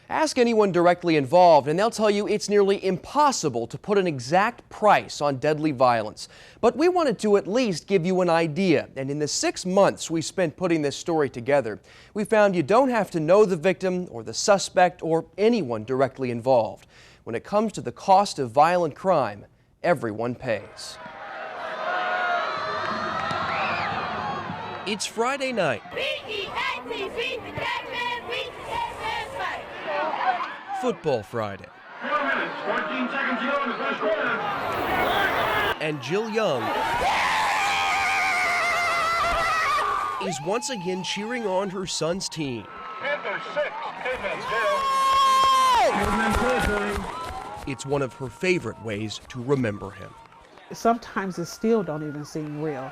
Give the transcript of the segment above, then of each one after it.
Ask anyone directly involved and they'll tell you it's nearly impossible to put an exact price on deadly violence. But we wanted to at least give you an idea, and in the 6 months we spent putting this story together, we found you don't have to know the victim or the suspect or anyone directly involved. When it comes to the cost of violent crime, everyone pays. It's Friday night. Football Friday. 4 minutes, 14 seconds to go in the first quarter. And Jill Young is once again cheering on her son's team. Panthers 6, Cavemen 0. It's one of her favorite ways to remember him. Sometimes it still don't even seem real.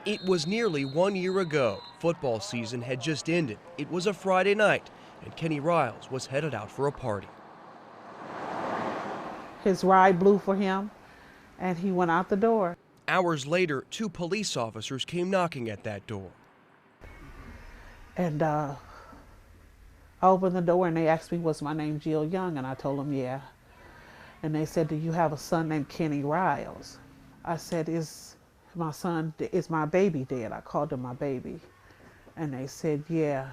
It was nearly 1 year ago. Football season had just ended. It was a Friday night, and Kenny Riles was headed out for a party. His ride blew for him, and he went out the door. Hours later, 2 police officers came knocking at that door. And I opened the door, and they asked me, was my name Jill Young? And I told them, yeah. And they said, do you have a son named Kenny Riles? I said, is my baby dead? I called him my baby. And they said, yeah.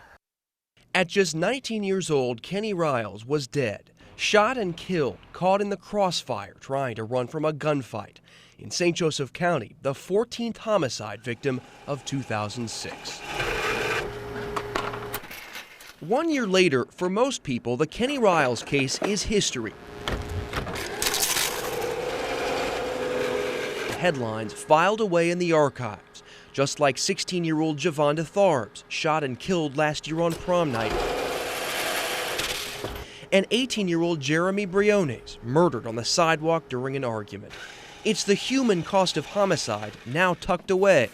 At just 19 years old, Kenny Riles was dead, shot and killed, caught in the crossfire trying to run from a gunfight in St. Joseph County, the 14th homicide victim of 2006. 1 year later, for most people, the Kenny Riles case is history. Headlines filed away in the archives, just like 16-year-old Javonda Tharbs, shot and killed last year on prom night, and 18-year-old Jeremy Briones, murdered on the sidewalk during an argument. It's the human cost of homicide, now tucked away.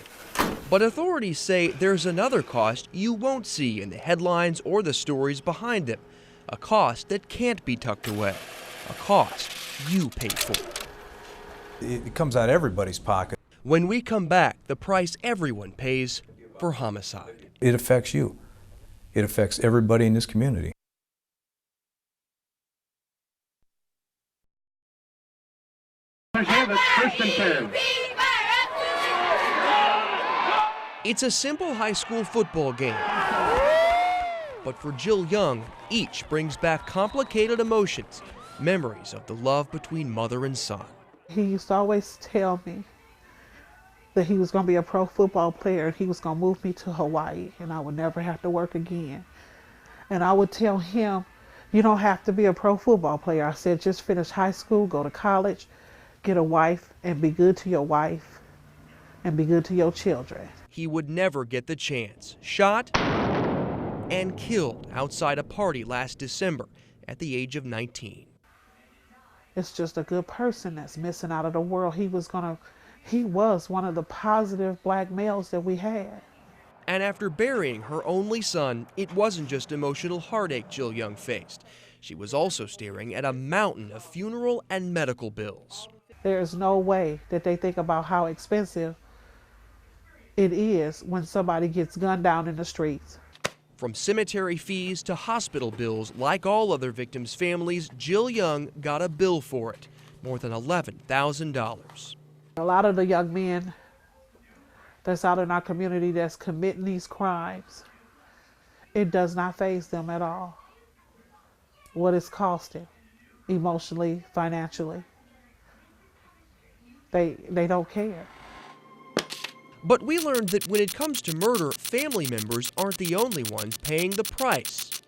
But authorities say there's another cost you won't see in the headlines or the stories behind them, a cost that can't be tucked away, a cost you paid for. It comes out of everybody's pocket. When we come back, the price everyone pays for homicide. It affects you. It affects everybody in this community. First and 10. It's a simple high school football game. But for Jill Young, each brings back complicated emotions, memories of the love between mother and son. He used to always tell me that he was going to be a pro football player and he was going to move me to Hawaii and I would never have to work again. And I would tell him, you don't have to be a pro football player. I said, just finish high school, go to college, get a wife, and be good to your wife and be good to your children. He would never get the chance. Shot and killed outside a party last December at the age of 19. It's just a good person that's missing out of the world. He was one of the positive black males that we had. And after burying her only son, it wasn't just emotional heartache Jill Young faced. She was also staring at a mountain of funeral and medical bills. There is no way that they think about how expensive it is when somebody gets gunned down in the streets. From cemetery fees to hospital bills, like all other victims' families, Jill Young got a bill for it, more than $11,000. A lot of the young men that's out in our community that's committing these crimes, it does not faze them at all. What it's costing, emotionally, financially, they don't care. But we learned that when it comes to murder, family members aren't the only ones paying the price.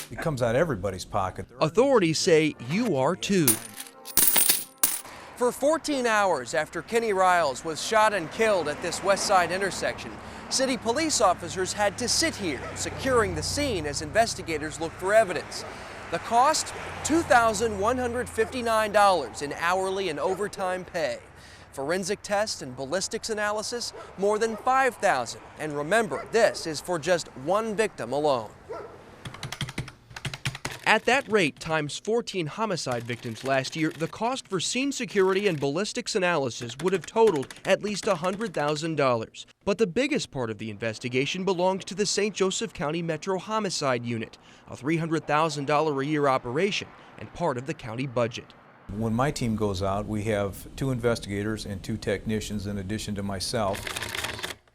It comes out of everybody's pocket. Authorities say you are too. For 14 hours after Kenny Riles was shot and killed at this West Side intersection, city police officers had to sit here, securing the scene as investigators looked for evidence. The cost? $2,159 in hourly and overtime pay. Forensic tests and ballistics analysis, more than $5,000. And remember, this is for just one victim alone. At that rate, times 14 homicide victims last year, the cost for scene security and ballistics analysis would have totaled at least $100,000. But But the biggest part of the investigation belongs to the St. Joseph County Metro Homicide Unit, a $300,000 a year operation and part of the county budget. When my team goes out, we have 2 investigators and 2 technicians in addition to myself.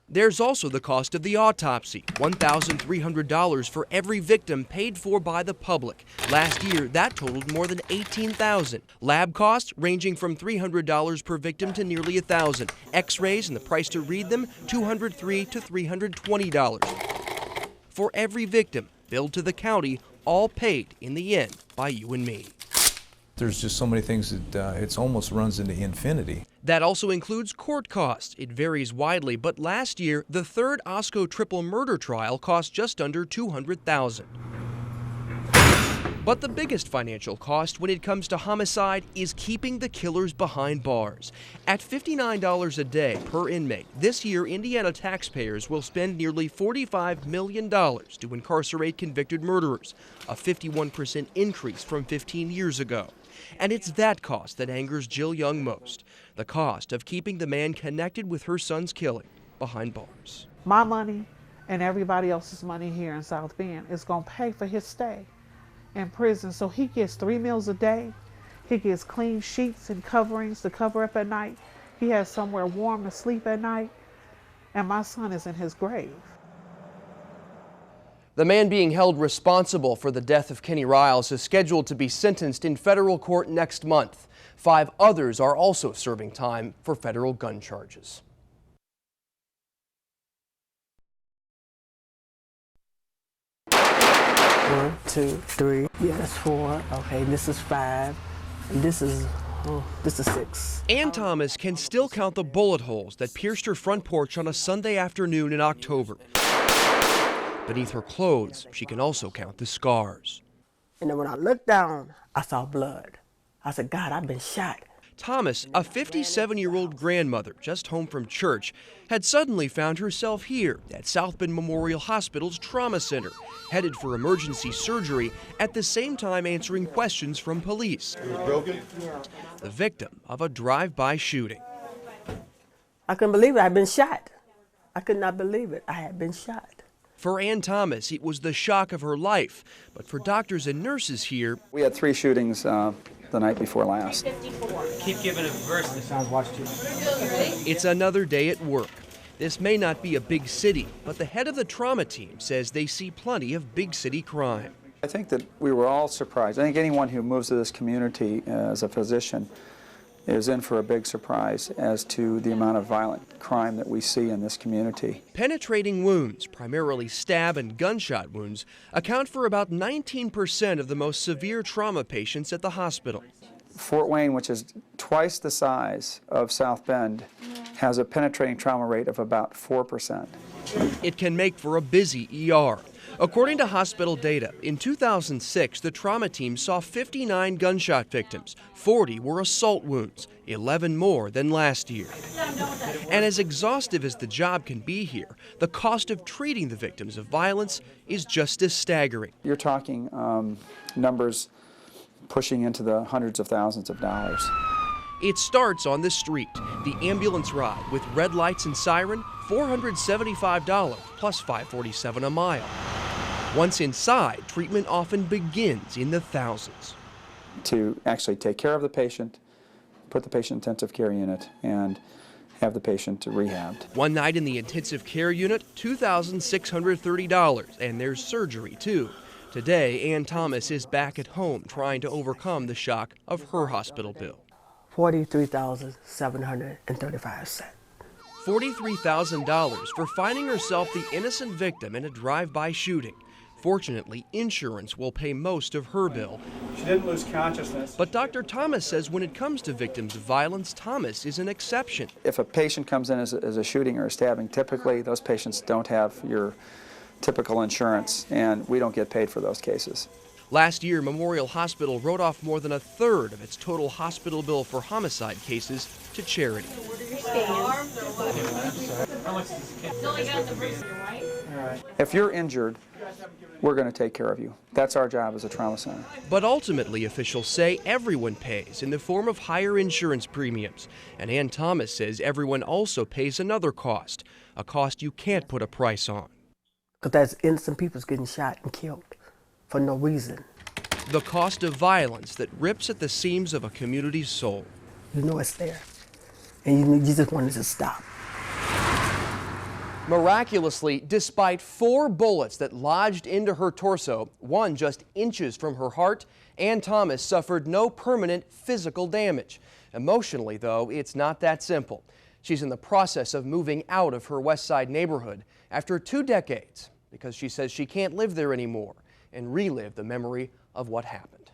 There's also the cost of the autopsy, $1,300 for every victim paid for by the public. Last year, that totaled more than $18,000. Lab costs ranging from $300 per victim to nearly $1,000. X-rays and the price to read them, $203 to $320. For every victim, billed to the county, all paid in the end by you and me. There's just so many things that it almost runs into infinity. That also includes court costs. It varies widely, but last year, the 3rd Osco triple murder trial cost just under $200,000. But the biggest financial cost when it comes to homicide is keeping the killers behind bars. At $59 a day per inmate, this year Indiana taxpayers will spend nearly $45 million to incarcerate convicted murderers, a 51% increase from 15 years ago. And it's that cost that angers Jill Young most, the cost of keeping the man connected with her son's killing behind bars. My money and everybody else's money here in South Bend is going to pay for his stay in prison. So he gets 3 meals a day. He gets clean sheets and coverings to cover up at night. He has somewhere warm to sleep at night. And my son is in his grave. The man being held responsible for the death of Kenny Riles is scheduled to be sentenced in federal court next month. 5 others are also serving time for federal gun charges. One, two, three. Yeah, that's 4. Okay, this is 5. And this is 6. Ann Thomas can still count the bullet holes that pierced her front porch on a Sunday afternoon in October. Beneath her clothes, she can also count the scars. And then when I looked down, I saw blood. I said, God, I've been shot. Thomas, a 57-year-old grandmother just home from church, had suddenly found herself here at South Bend Memorial Hospital's Trauma Center, headed for emergency surgery, at the same time answering questions from police. The victim of a drive-by shooting. I couldn't believe it. I'd been shot. I could not believe it. I had been shot. For Ann Thomas, it was the shock of her life. But for doctors and nurses here, we had 3 shootings the night before last. Keep giving a verse that sounds watch too. It's another day at work. This may not be a big city, but the head of the trauma team says they see plenty of big city crime. I think that we were all surprised. I think anyone who moves to this community as a physician is in for a big surprise as to the amount of violent crime that we see in this community. Penetrating wounds, primarily stab and gunshot wounds, account for about 19% of the most severe trauma patients at the hospital. Fort Wayne, which is twice the size of South Bend, has a penetrating trauma rate of about 4%. It can make for a busy ER. According to hospital data, in 2006, the trauma team saw 59 gunshot victims. 40 were assault wounds, 11 more than last year. And as exhaustive as the job can be here, the cost of treating the victims of violence is just as staggering. You're talking numbers pushing into the hundreds of thousands of dollars. It starts on the street. The ambulance ride with red lights and siren, $475 plus $547 a mile. Once inside, treatment often begins in the thousands. To actually take care of the patient, put the patient in intensive care unit, and have the patient rehabbed. One night in the intensive care unit, $2,630, and there's surgery too. Today, Ann Thomas is back at home trying to overcome the shock of her hospital bill. $43,735. $43,000 for finding herself the innocent victim in a drive-by shooting. Fortunately, insurance will pay most of her bill. She didn't lose consciousness. But Dr. Thomas says when it comes to victims of violence, Thomas is an exception. If a patient comes in as a shooting or a stabbing, typically those patients don't have your typical insurance, and we don't get paid for those cases. Last year, Memorial Hospital wrote off more than a third of its total hospital bill for homicide cases to charity. If you're injured, we're going to take care of you. That's our job as a trauma center. But ultimately, officials say everyone pays in the form of higher insurance premiums. And Ann Thomas says everyone also pays another cost, a cost you can't put a price on. Because there's innocent people getting shot and killed for no reason. The cost of violence that rips at the seams of a community's soul. You know it's there, and you just want it to stop. Miraculously, despite 4 bullets that lodged into her torso, one just inches from her heart, Ann Thomas suffered no permanent physical damage. Emotionally, though, it's not that simple. She's in the process of moving out of her West Side neighborhood after 2 decades because she says she can't live there anymore and relive the memory of what happened.